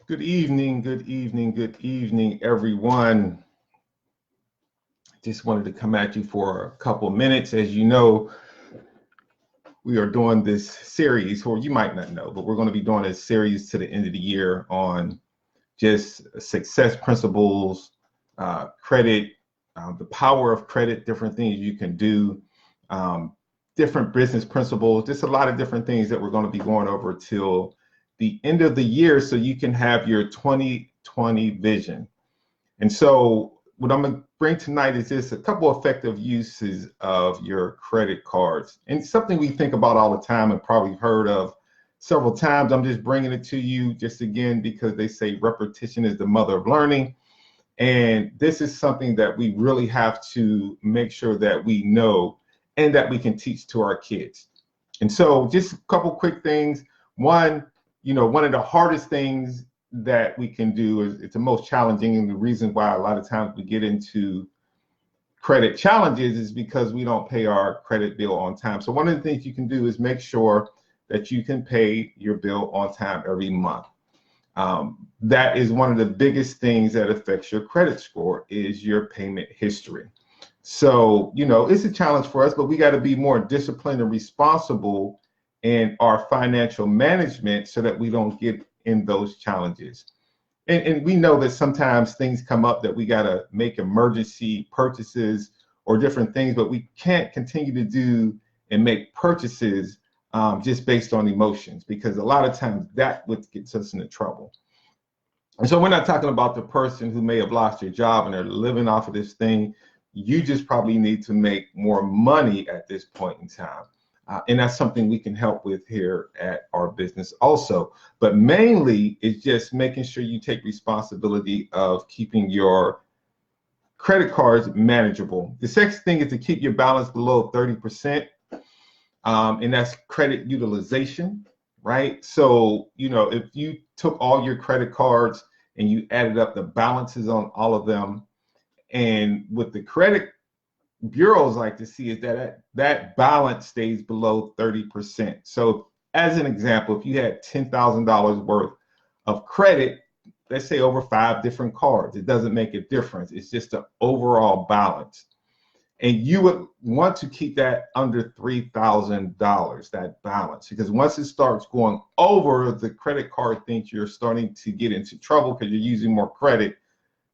Good evening, good evening, everyone. Just wanted to come at you for a couple minutes. As you know, we are doing this series, or you might not know, but we're going to be doing a series to the end of the year on just success principles, credit, the power of credit, different things you can do, um, different business principles, just a lot of different things that we're going to be going over till the end of the year so you can have your 2020 vision. And so what I'm going to bring tonight is just a couple effective uses of your credit cards. And something we think about all the time and probably heard of several times. I'm just bringing it to you just again because they say repetition is the mother of learning. And this is something that we really have to make sure that we know and that we can teach to our kids. And so just a couple quick things. One, one of the hardest things that we can do is it's the most challenging, and the reason why a lot of times we get into credit challenges is because we don't pay our credit bill on time. So one of the things you can do is make sure that you can pay your bill on time every month. That is one of the biggest things that affects your credit score is your payment history. So, it's a challenge for us, but we got to be more disciplined and responsible in our financial management so that we don't get in those challenges. And we know that sometimes things come up that we got to make emergency purchases or different things, but we can't continue to do and make purchases just based on emotions, because a lot of times that what gets us into trouble. And so we're not talking about the person who may have lost their job and they're living off of this thing. You just probably need to make more money at this point in time. And that's something we can help with here at our business also. But mainly, it's just making sure you take responsibility of keeping your credit cards manageable. The second thing is to keep your balance below 30%. And that's credit utilization, right? So, if you took all your credit cards and you added up the balances on all of them, and what the credit bureaus like to see is that balance stays below 30%. So as an example, if you had $10,000 worth of credit, let's say over 5 different cards, it doesn't make a difference. It's just the overall balance. And you would want to keep that under $3,000, that balance, because once it starts going over, the credit card thinks you're starting to get into trouble because you're using more credit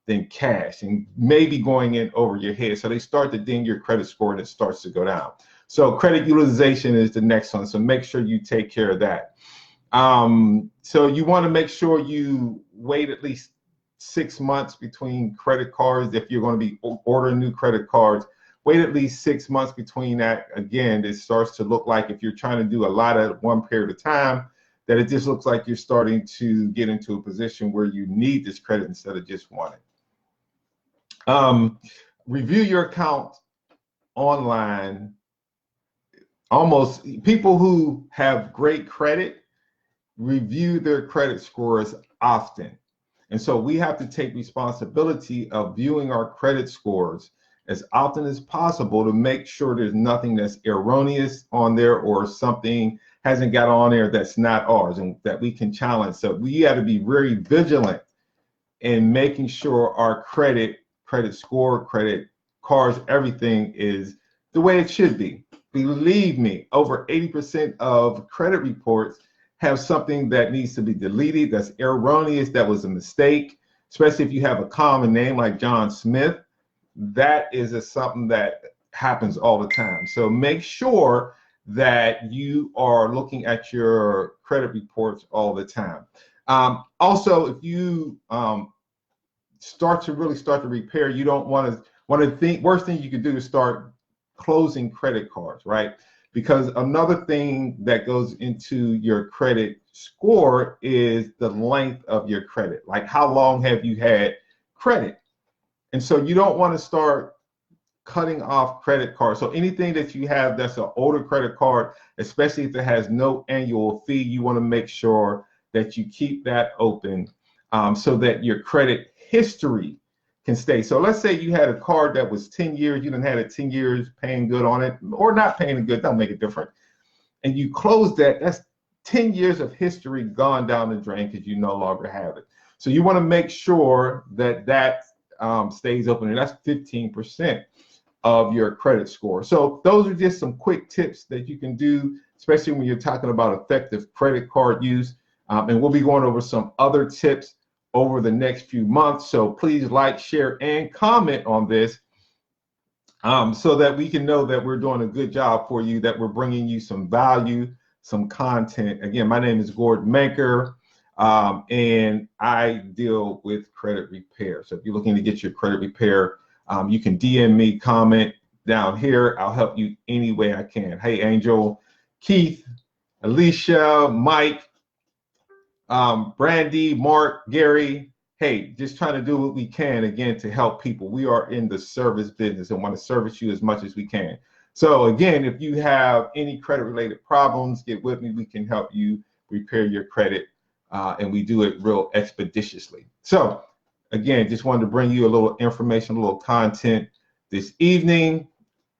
than cash and maybe going in over your head. So they start to ding your credit score and it starts to go down. So credit utilization is the next one. So make sure you take care of that. So you want to make sure you wait at least 6 months between credit cards. If you're going to be ordering new credit cards, wait at least 6 months between that. Again, it starts to look like if you're trying to do a lot at one period of time, that it just looks like you're starting to get into a position where you need this credit instead of just wanting. Review your account online. Almost people who have great credit review their credit scores often. And so we have to take responsibility of viewing our credit scores as often as possible to make sure there's nothing that's erroneous on there or something hasn't got on there that's not ours and that we can challenge. So we got to be very vigilant in making sure our credit score, credit cards, everything is the way it should be. Believe me, over 80% of credit reports have something that needs to be deleted, that's erroneous, that was a mistake, especially if you have a common name like John Smith. That is something that happens all the time. So make sure that you are looking at your credit reports all the time. Also, if you start to repair, you don't want to. One of the worst things you could do is start closing credit cards, right? Because another thing that goes into your credit score is the length of your credit. Like, how long have you had credit? And so you don't want to start cutting off credit cards. So anything that you have that's an older credit card, especially if it has no annual fee, you want to make sure that you keep that open so that your credit history can stay. So let's say you had a card that was 10 years, you done had it 10 years paying good on it, or not paying good, don't make a difference. And you close that, 10 years of history gone down the drain because you no longer have it. So you want to make sure that that stays open, and that's 15% of your credit score. So those are just some quick tips that you can do, especially when you're talking about effective credit card use. And we'll be going over some other tips over the next few months. So please like, share, and comment on this so that we can know that we're doing a good job for you, that we're bringing you some value, some content. Again, my name is Gordon Manker, and I deal with credit repair. So if you're looking to get your credit repair, you can DM me, comment down here. I'll help you any way I can. Hey, Angel, Keith, Alicia, Mike, Brandy, Mark, Gary. Hey, just trying to do what we can, again, to help people. We are in the service business and want to service you as much as we can. So again, if you have any credit related problems, get with me. We can help you repair your credit, and we do it real expeditiously. So again, just wanted to bring you a little information, a little content this evening.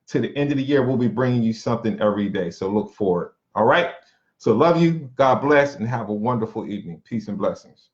To the end of the year, we'll be bringing you something every day. So look forward. All right. So love you. God bless, and have a wonderful evening. Peace and blessings.